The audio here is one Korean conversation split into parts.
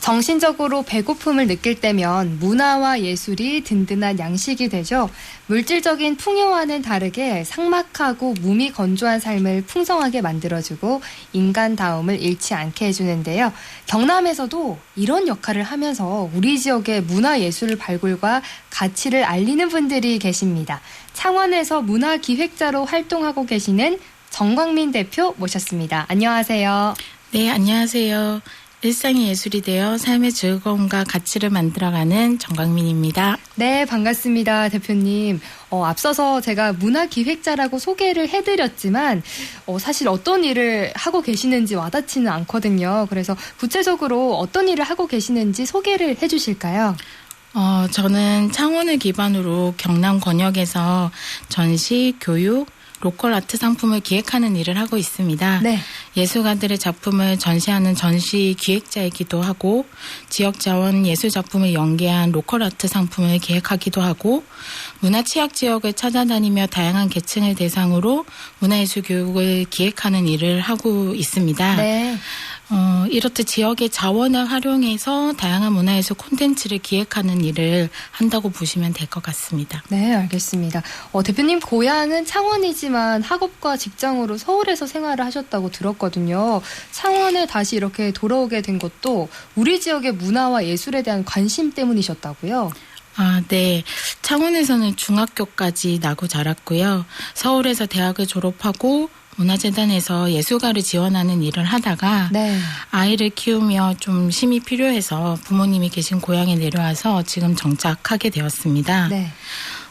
정신적으로 배고픔을 느낄 때면 문화와 예술이 든든한 양식이 되죠. 물질적인 풍요와는 다르게 삭막하고 몸이 건조한 삶을 풍성하게 만들어주고 인간다움을 잃지 않게 해주는데요. 경남에서도 이런 역할을 하면서 우리 지역의 문화예술 발굴과 가치를 알리는 분들이 계십니다. 창원에서 문화기획자로 활동하고 계시는 정광민 대표 모셨습니다. 안녕하세요. 네, 안녕하세요. 일상이 예술이 되어 삶의 즐거움과 가치를 만들어가는 정광민입니다. 네, 반갑습니다, 대표님. 앞서서 제가 문화기획자라고 소개를 해드렸지만 사실 어떤 일을 하고 계시는지 와닿지는 않거든요. 그래서 구체적으로 어떤 일을 하고 계시는지 소개를 해주실까요? 저는 창원을 기반으로 경남 권역에서 전시, 교육, 로컬 아트 상품을 기획하는 일을 하고 있습니다. 네. 예술가들의 작품을 전시하는 전시 기획자이기도 하고 지역 자원 예술 작품을 연계한 로컬 아트 상품을 기획하기도 하고 문화 취약 지역을 찾아다니며 다양한 계층을 대상으로 문화예술 교육을 기획하는 일을 하고 있습니다. 네. 이렇듯 지역의 자원을 활용해서 다양한 문화예술 콘텐츠를 기획하는 일을 한다고 보시면 될 것 같습니다. 네, 알겠습니다. 대표님 고향은 창원이지만 학업과 직장으로 서울에서 생활을 하셨다고 들었거든요. 창원에 다시 이렇게 돌아오게 된 것도 우리 지역의 문화와 예술에 대한 관심 때문이셨다고요? 네. 창원에서는 중학교까지 나고 자랐고요. 서울에서 대학을 졸업하고 문화재단에서 예술가를 지원하는 일을 하다가 네. 아이를 키우며 좀 쉼이 필요해서 부모님이 계신 고향에 내려와서 지금 정착하게 되었습니다. 네.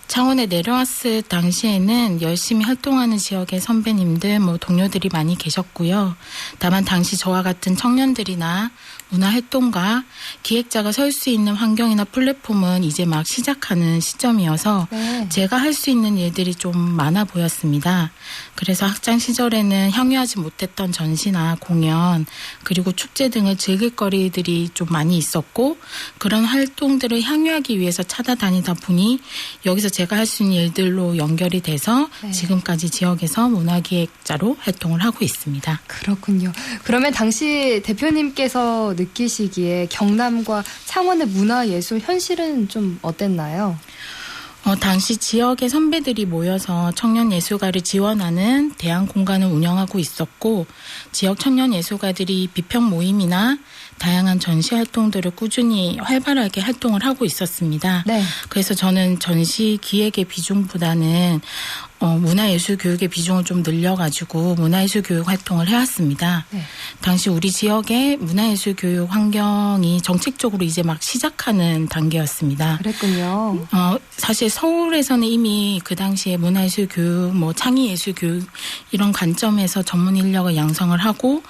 창원에 내려왔을 당시에는 열심히 활동하는 지역의 선배님들, 동료들이 많이 계셨고요. 다만 당시 저와 같은 청년들이나 문화활동가, 기획자가 설 수 있는 환경이나 플랫폼은 이제 막 시작하는 시점이어서 네. 제가 할 수 있는 일들이 좀 많아 보였습니다. 그래서 학창 시절에는 향유하지 못했던 전시나 공연, 그리고 축제 등을 즐길 거리들이 좀 많이 있었고 그런 활동들을 향유하기 위해서 찾아다니다 보니 여기서 제가 할 수 있는 일들로 연결이 돼서 네. 지금까지 지역에서 문화기획자로 활동을 하고 있습니다. 그렇군요. 그러면 당시 대표님께서 느끼시기에 경남과 창원의 문화예술 현실은 좀 어땠나요? 당시 지역의 선배들이 모여서 청년 예술가를 지원하는 대안 공간을 운영하고 있었고 지역 청년 예술가들이 비평 모임이나 다양한 전시 활동들을 꾸준히 활발하게 활동을 하고 있었습니다. 네. 그래서 저는 전시 기획의 비중보다는 문화예술 교육의 비중을 좀 늘려가지고 문화예술 교육 활동을 해왔습니다. 네. 당시 우리 지역의 문화예술 교육 환경이 정책적으로 이제 막 시작하는 단계였습니다. 그랬군요. 사실 서울에서는 이미 그 당시에 문화예술 교육, 창의예술 교육 이런 관점에서 전문 인력을 양성을 하고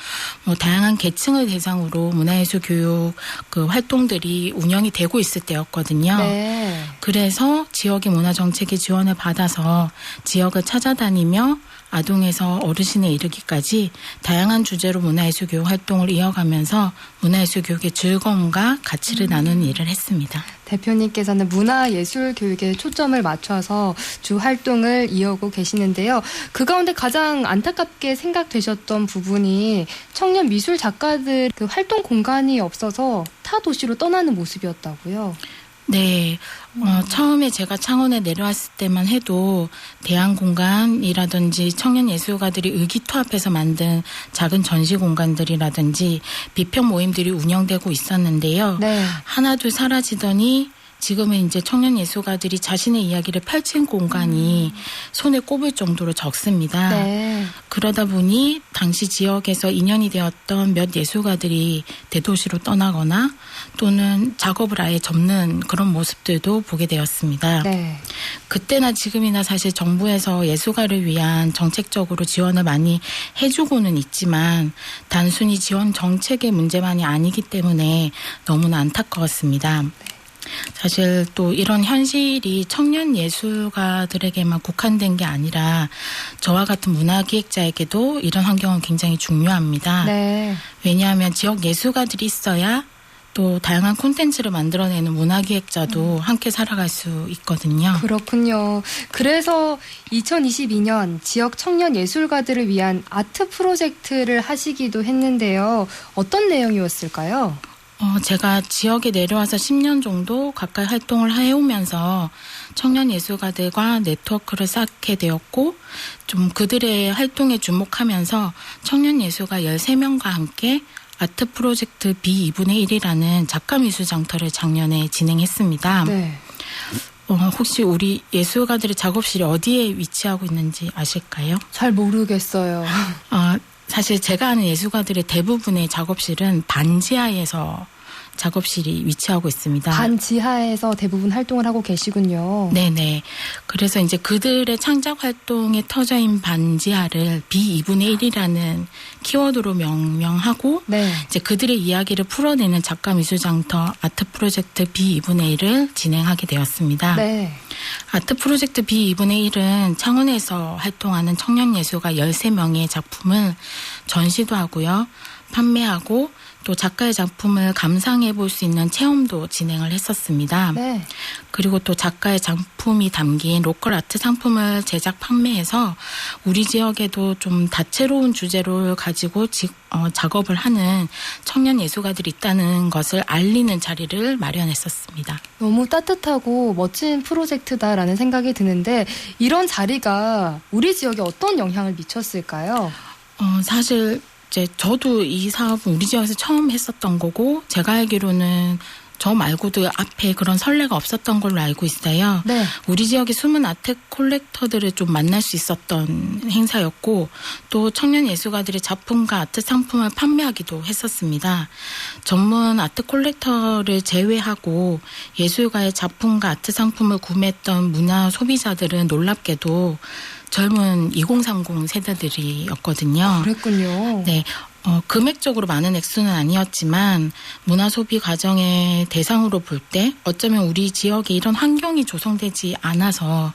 다양한 계층을 대상으로 문화예술 교육 그 활동들이 운영이 되고 있을 때였거든요. 네. 그래서 지역의 문화정책의 지원을 받아서 지역을 찾아다니며 아동에서 어르신에 이르기까지 다양한 주제로 문화예술 교육 활동을 이어가면서 문화예술 교육의 즐거움과 가치를 나누는 일을 했습니다. 대표님께서는 문화예술 교육에 초점을 맞춰서 주 활동을 이어오고 계시는데요. 그 가운데 가장 안타깝게 생각되셨던 부분이 청년 미술 작가들 그 활동 공간이 없어서 타 도시로 떠나는 모습이었다고요. 네. 처음에 제가 창원에 내려왔을 때만 해도 대안공간이라든지 청년 예술가들이 의기투합해서 만든 작은 전시 공간들이라든지 비평 모임들이 운영되고 있었는데요. 네. 하나둘 사라지더니 지금은 이제 청년 예술가들이 자신의 이야기를 펼친 공간이 손에 꼽을 정도로 적습니다. 네. 그러다 보니 당시 지역에서 인연이 되었던 몇 예술가들이 대도시로 떠나거나 또는 작업을 아예 접는 그런 모습들도 보게 되었습니다. 네. 그때나 지금이나 사실 정부에서 예술가를 위한 정책적으로 지원을 많이 해주고는 있지만 단순히 지원 정책의 문제만이 아니기 때문에 너무나 안타까웠습니다. 네. 사실 또 이런 현실이 청년 예술가들에게만 국한된 게 아니라 저와 같은 문화기획자에게도 이런 환경은 굉장히 중요합니다. 네. 왜냐하면 지역 예술가들이 있어야 또 다양한 콘텐츠를 만들어내는 문화기획자도 함께 살아갈 수 있거든요. 그렇군요. 그래서 2022년 지역 청년 예술가들을 위한 아트 프로젝트를 하시기도 했는데요. 어떤 내용이었을까요? 제가 지역에 내려와서 10년 정도 가까이 활동을 해오면서 청년 예술가들과 네트워크를 쌓게 되었고, 좀 그들의 활동에 주목하면서 청년 예술가 13명과 함께 아트 프로젝트 B2분의 1이라는 작가 미술 장터를 작년에 진행했습니다. 네. 혹시 우리 예술가들의 작업실이 어디에 위치하고 있는지 아실까요? 잘 모르겠어요. 사실 제가 아는 예술가들의 대부분의 작업실은 반지하에서 작업실이 위치하고 있습니다. 반지하에서 대부분 활동을 하고 계시군요. 네네. 그래서 이제 그들의 창작 활동의 터전인 반지하를 B2분의 1이라는 키워드로 명명하고, 네. 이제 그들의 이야기를 풀어내는 작가 미술장터 아트 프로젝트 B2분의 1을 진행하게 되었습니다. 네. 아트 프로젝트 B2분의 1은 창원에서 활동하는 청년 예술가 13명의 작품을 전시도 하고요, 판매하고 또 작가의 작품을 감상해 볼 수 있는 체험도 진행을 했었습니다. 네. 그리고 또 작가의 작품이 담긴 로컬 아트 상품을 제작 판매해서 우리 지역에도 좀 다채로운 주제를 가지고 작업을 하는 청년 예술가들이 있다는 것을 알리는 자리를 마련했었습니다. 너무 따뜻하고 멋진 프로젝트다라는 생각이 드는데, 이런 자리가 우리 지역에 어떤 영향을 미쳤을까요? 사실 이제 저도 이 사업은 우리 지역에서 처음 했었던 거고, 제가 알기로는 저 말고도 앞에 그런 선례가 없었던 걸로 알고 있어요. 네. 우리 지역의 숨은 아트 콜렉터들을 좀 만날 수 있었던 행사였고, 또 청년 예술가들의 작품과 아트 상품을 판매하기도 했었습니다. 전문 아트 콜렉터를 제외하고 예술가의 작품과 아트 상품을 구매했던 문화 소비자들은 놀랍게도 젊은 2030 세대들이었거든요. 그랬군요. 네. 금액적으로 많은 액수는 아니었지만 문화 소비 과정의 대상으로 볼 때 어쩌면 우리 지역에 이런 환경이 조성되지 않아서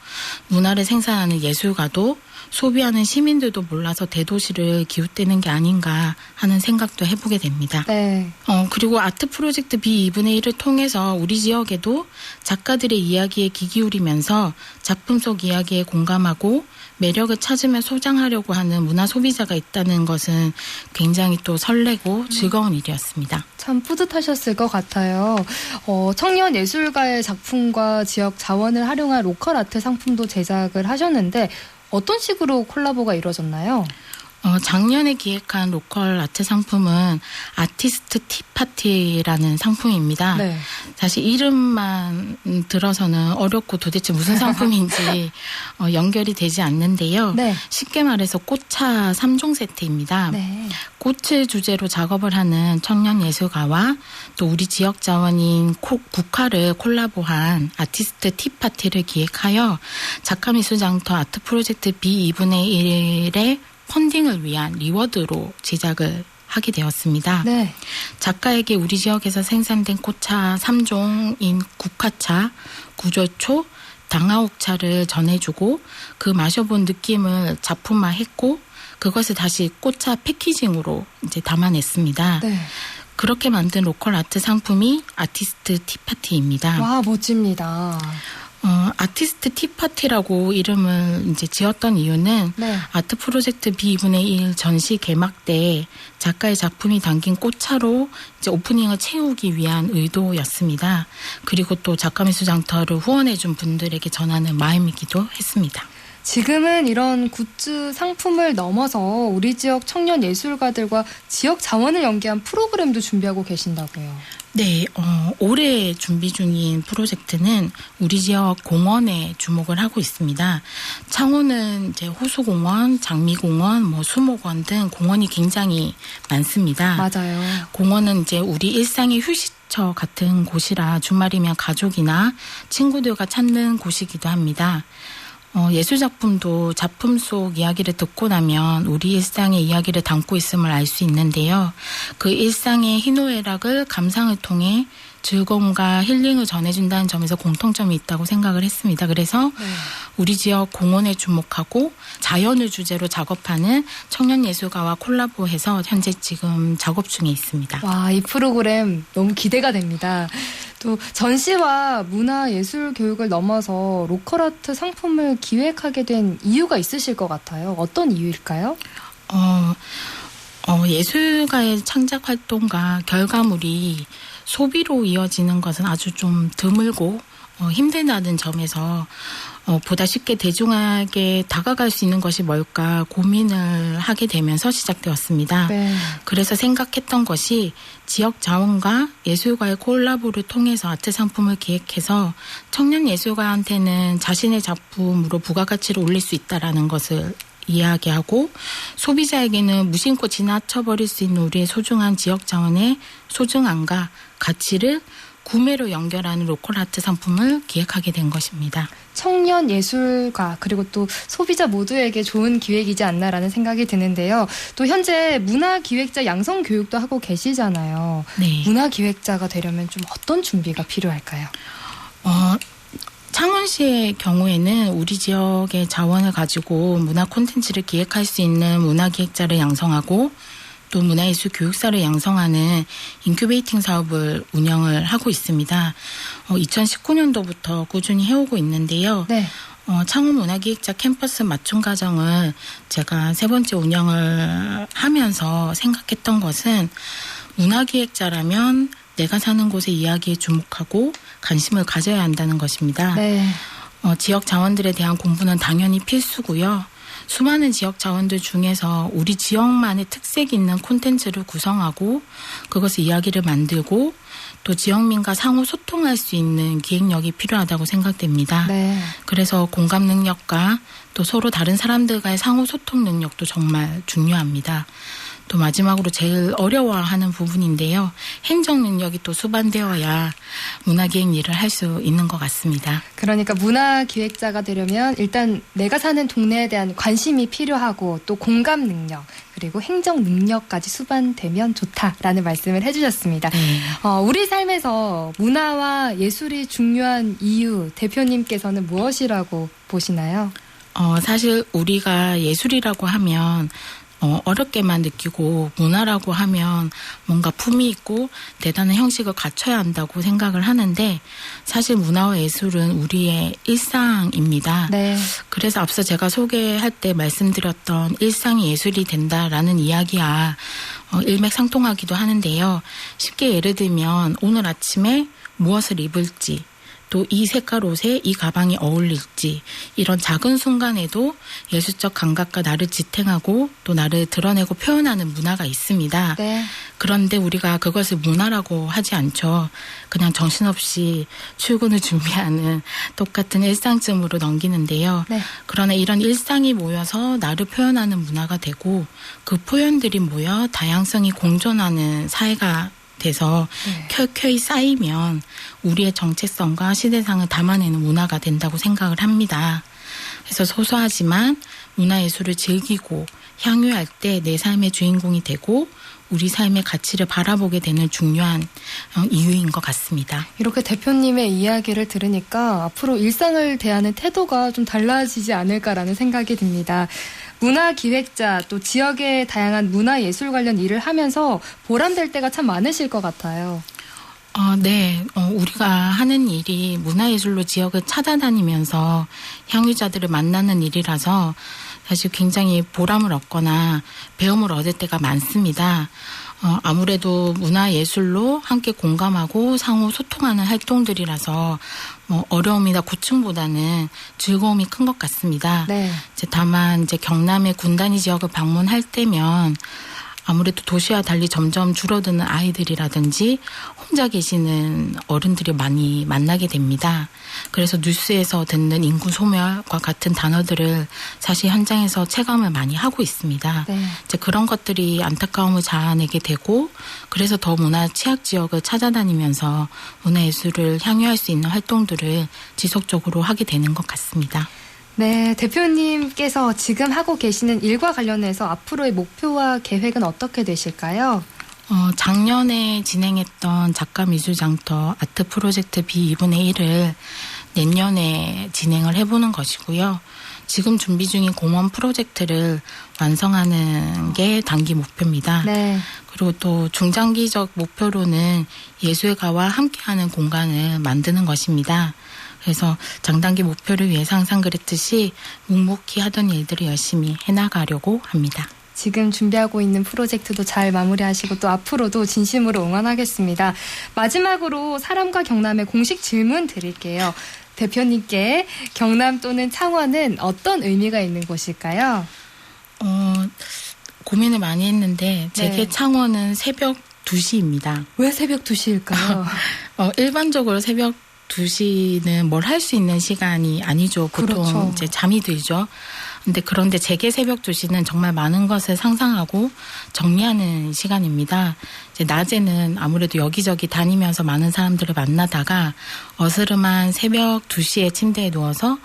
문화를 생산하는 예술가도 소비하는 시민들도 몰라서 대도시를 기웃대는 게 아닌가 하는 생각도 해보게 됩니다. 네. 그리고 아트 프로젝트 B2분의 1을 통해서 우리 지역에도 작가들의 이야기에 귀 기울이면서 작품 속 이야기에 공감하고 매력을 찾으며 소장하려고 하는 문화 소비자가 있다는 것은 굉장히 또 설레고 즐거운 일이었습니다. 참 뿌듯하셨을 것 같아요. 청년 예술가의 작품과 지역 자원을 활용한 로컬 아트 상품도 제작을 하셨는데, 어떤 식으로 콜라보가 이루어졌나요? 작년에 기획한 로컬 아트 상품은 아티스트 티파티라는 상품입니다. 네. 사실 이름만 들어서는 어렵고 도대체 무슨 상품인지 연결이 되지 않는데요. 네. 쉽게 말해서 꽃차 3종 세트입니다. 네. 꽃을 주제로 작업을 하는 청년 예술가와 또 우리 지역 자원인 국화를 콜라보한 아티스트 티파티를 기획하여 작가 미술장터 아트 프로젝트 B2분의 1의 펀딩을 위한 리워드로 제작을 하게 되었습니다. 네. 작가에게 우리 지역에서 생산된 꽃차 3종인 국화차, 구절초, 당화옥차를 전해주고 그 마셔본 느낌을 작품화했고, 그것을 다시 꽃차 패키징으로 이제 담아냈습니다. 네. 그렇게 만든 로컬 아트 상품이 아티스트 티파티입니다. 와, 멋집니다. 아티스트 티파티라고 이름을 이제 지었던 이유는 네. 아트 프로젝트 B2분의 1 전시 개막 때 작가의 작품이 담긴 꽃차로 이제 오프닝을 채우기 위한 의도였습니다. 그리고 또 작가 미술장터를 후원해준 분들에게 전하는 마음이기도 했습니다. 지금은 이런 굿즈 상품을 넘어서 우리 지역 청년 예술가들과 지역 자원을 연계한 프로그램도 준비하고 계신다고요. 네, 올해 준비 중인 프로젝트는 우리 지역 공원에 주목을 하고 있습니다. 창원은 이제 호수공원, 장미공원, 수목원 등 공원이 굉장히 많습니다. 맞아요. 공원은 이제 우리 일상의 휴식처 같은 곳이라 주말이면 가족이나 친구들과 찾는 곳이기도 합니다. 예술작품도 작품 속 이야기를 듣고 나면 우리 일상의 이야기를 담고 있음을 알 수 있는데요. 그 일상의 희노애락을 감상을 통해 즐거움과 힐링을 전해준다는 점에서 공통점이 있다고 생각을 했습니다. 그래서 우리 지역 공원에 주목하고 자연을 주제로 작업하는 청년 예술가와 콜라보해서 현재 지금 작업 중에 있습니다. 와, 이 프로그램 너무 기대가 됩니다. 또 전시와 문화예술 교육을 넘어서 로컬 아트 상품을 기획하게 된 이유가 있으실 것 같아요. 어떤 이유일까요? 예술가의 창작 활동과 결과물이 소비로 이어지는 것은 아주 좀 드물고 힘들다는 점에서 보다 쉽게 대중에게 다가갈 수 있는 것이 뭘까 고민을 하게 되면서 시작되었습니다. 네. 그래서 생각했던 것이 지역 자원과 예술가의 콜라보를 통해서 아트 상품을 기획해서 청년 예술가한테는 자신의 작품으로 부가가치를 올릴 수 있다라는 것을 이야기하고 소비자에게는 무심코 지나쳐버릴 수 있는 우리의 소중한 지역 자원의 소중함과 가치를 구매로 연결하는 로컬 아트 상품을 기획하게 된 것입니다. 청년 예술가 그리고 또 소비자 모두에게 좋은 기획이지 않나라는 생각이 드는데요. 또 현재 문화기획자 양성 교육도 하고 계시잖아요. 네. 문화기획자가 되려면 좀 어떤 준비가 필요할까요? 창원시의 경우에는 우리 지역의 자원을 가지고 문화 콘텐츠를 기획할 수 있는 문화기획자를 양성하고 또 문화예술 교육사를 양성하는 인큐베이팅 사업을 운영을 하고 있습니다. 2019년도부터 꾸준히 해오고 있는데요. 네. 창원 문화기획자 캠퍼스 맞춤 과정을 제가 3번째 운영을 하면서 생각했던 것은 문화기획자라면 내가 사는 곳의 이야기에 주목하고 관심을 가져야 한다는 것입니다. 네. 지역 자원들에 대한 공부는 당연히 필수고요. 수많은 지역 자원들 중에서 우리 지역만의 특색 있는 콘텐츠를 구성하고 그것을 이야기를 만들고 또 지역민과 상호 소통할 수 있는 기획력이 필요하다고 생각됩니다. 네. 그래서 공감 능력과 또 서로 다른 사람들과의 상호 소통 능력도 정말 중요합니다. 또 마지막으로 제일 어려워하는 부분인데요. 행정 능력이 또 수반되어야 문화기획 일을 할 수 있는 것 같습니다. 그러니까 문화기획자가 되려면 일단 내가 사는 동네에 대한 관심이 필요하고 또 공감 능력 그리고 행정 능력까지 수반되면 좋다라는 말씀을 해주셨습니다. 네. 우리 삶에서 문화와 예술이 중요한 이유 대표님께서는 무엇이라고 보시나요? 사실 우리가 예술이라고 하면 어렵게만 느끼고 문화라고 하면 뭔가 품이 있고 대단한 형식을 갖춰야 한다고 생각을 하는데 사실 문화와 예술은 우리의 일상입니다. 네. 그래서 앞서 제가 소개할 때 말씀드렸던 일상이 예술이 된다라는 이야기와 일맥상통하기도 하는데요. 쉽게 예를 들면 오늘 아침에 무엇을 입을지 또 이 색깔 옷에 이 가방이 어울릴지 이런 작은 순간에도 예술적 감각과 나를 지탱하고 또 나를 드러내고 표현하는 문화가 있습니다. 네. 그런데 우리가 그것을 문화라고 하지 않죠. 그냥 정신없이 출근을 준비하는 똑같은 일상쯤으로 넘기는데요. 네. 그러나 이런 일상이 모여서 나를 표현하는 문화가 되고 그 표현들이 모여 다양성이 공존하는 사회가 돼서 네. 켜켜이 쌓이면 우리의 정체성과 시대상을 담아내는 문화가 된다고 생각을 합니다. 그래서 소소하지만 문화예술을 즐기고 향유할 때 내 삶의 주인공이 되고 우리 삶의 가치를 바라보게 되는 중요한 이유인 것 같습니다. 이렇게 대표님의 이야기를 들으니까 앞으로 일상을 대하는 태도가 좀 달라지지 않을까라는 생각이 듭니다. 문화기획자 또 지역의 다양한 문화예술 관련 일을 하면서 보람될 때가 참 많으실 것 같아요. 네. 우리가 하는 일이 문화예술로 지역을 찾아다니면서 향유자들을 만나는 일이라서 사실 굉장히 보람을 얻거나 배움을 얻을 때가 많습니다. 아무래도 문화예술로 함께 공감하고 상호 소통하는 활동들이라서 어려움이나 고충보다는 즐거움이 큰 것 같습니다. 네. 다만 경남의 군단위 지역을 방문할 때면 아무래도 도시와 달리 점점 줄어드는 아이들이라든지 혼자 계시는 어른들이 많이 만나게 됩니다. 그래서 뉴스에서 듣는 인구 소멸과 같은 단어들을 사실 현장에서 체감을 많이 하고 있습니다. 네. 그런 것들이 안타까움을 자아내게 되고 그래서 더 문화 취약 지역을 찾아다니면서 문화예술을 향유할 수 있는 활동들을 지속적으로 하게 되는 것 같습니다. 네, 대표님께서 지금 하고 계시는 일과 관련해서 앞으로의 목표와 계획은 어떻게 되실까요? 작년에 진행했던 작가미술장터 아트 프로젝트 B2분의 1을 내년에 진행을 해보는 것이고요. 지금 준비 중인 공원 프로젝트를 완성하는 게 단기 목표입니다. 네. 그리고 또 중장기적 목표로는 예술가와 함께하는 공간을 만드는 것입니다. 그래서 장단기 목표를 위해 항상 그랬듯이 묵묵히 하던 일들을 열심히 해나가려고 합니다. 지금 준비하고 있는 프로젝트도 잘 마무리하시고 또 앞으로도 진심으로 응원하겠습니다. 마지막으로 사람과 경남의 공식 질문 드릴게요. 대표님께 경남 또는 창원은 어떤 의미가 있는 곳일까요? 고민을 많이 했는데 제게 네. 창원은 새벽 2시입니다. 왜 새벽 2시일까요? 일반적으로 새벽 2시는 뭘 할 수 있는 시간이 아니죠. 보통 그렇죠. 이제 잠이 들죠. 그런데 제게 새벽 2시는 정말 많은 것을 상상하고 정리하는 시간입니다. 이제 낮에는 아무래도 여기저기 다니면서 많은 사람들을 만나다가 어스름한 새벽 2시에 침대에 누워서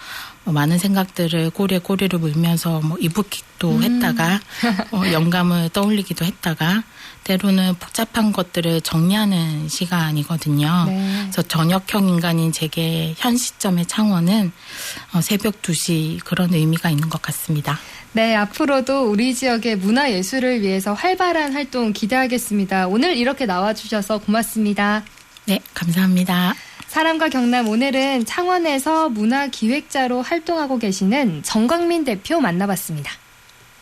많은 생각들을 꼬리에 꼬리를 물면서 이북킥도 했다가 영감을 떠올리기도 했다가 때로는 복잡한 것들을 정리하는 시간이거든요. 네. 그래서 저녁형 인간인 제게 현 시점의 창원은 새벽 2시 그런 의미가 있는 것 같습니다. 네, 앞으로도 우리 지역의 문화예술을 위해서 활발한 활동 기대하겠습니다. 오늘 이렇게 나와주셔서 고맙습니다. 네, 감사합니다. 사람과 경남 오늘은 창원에서 문화기획자로 활동하고 계시는 정광민 대표 만나봤습니다.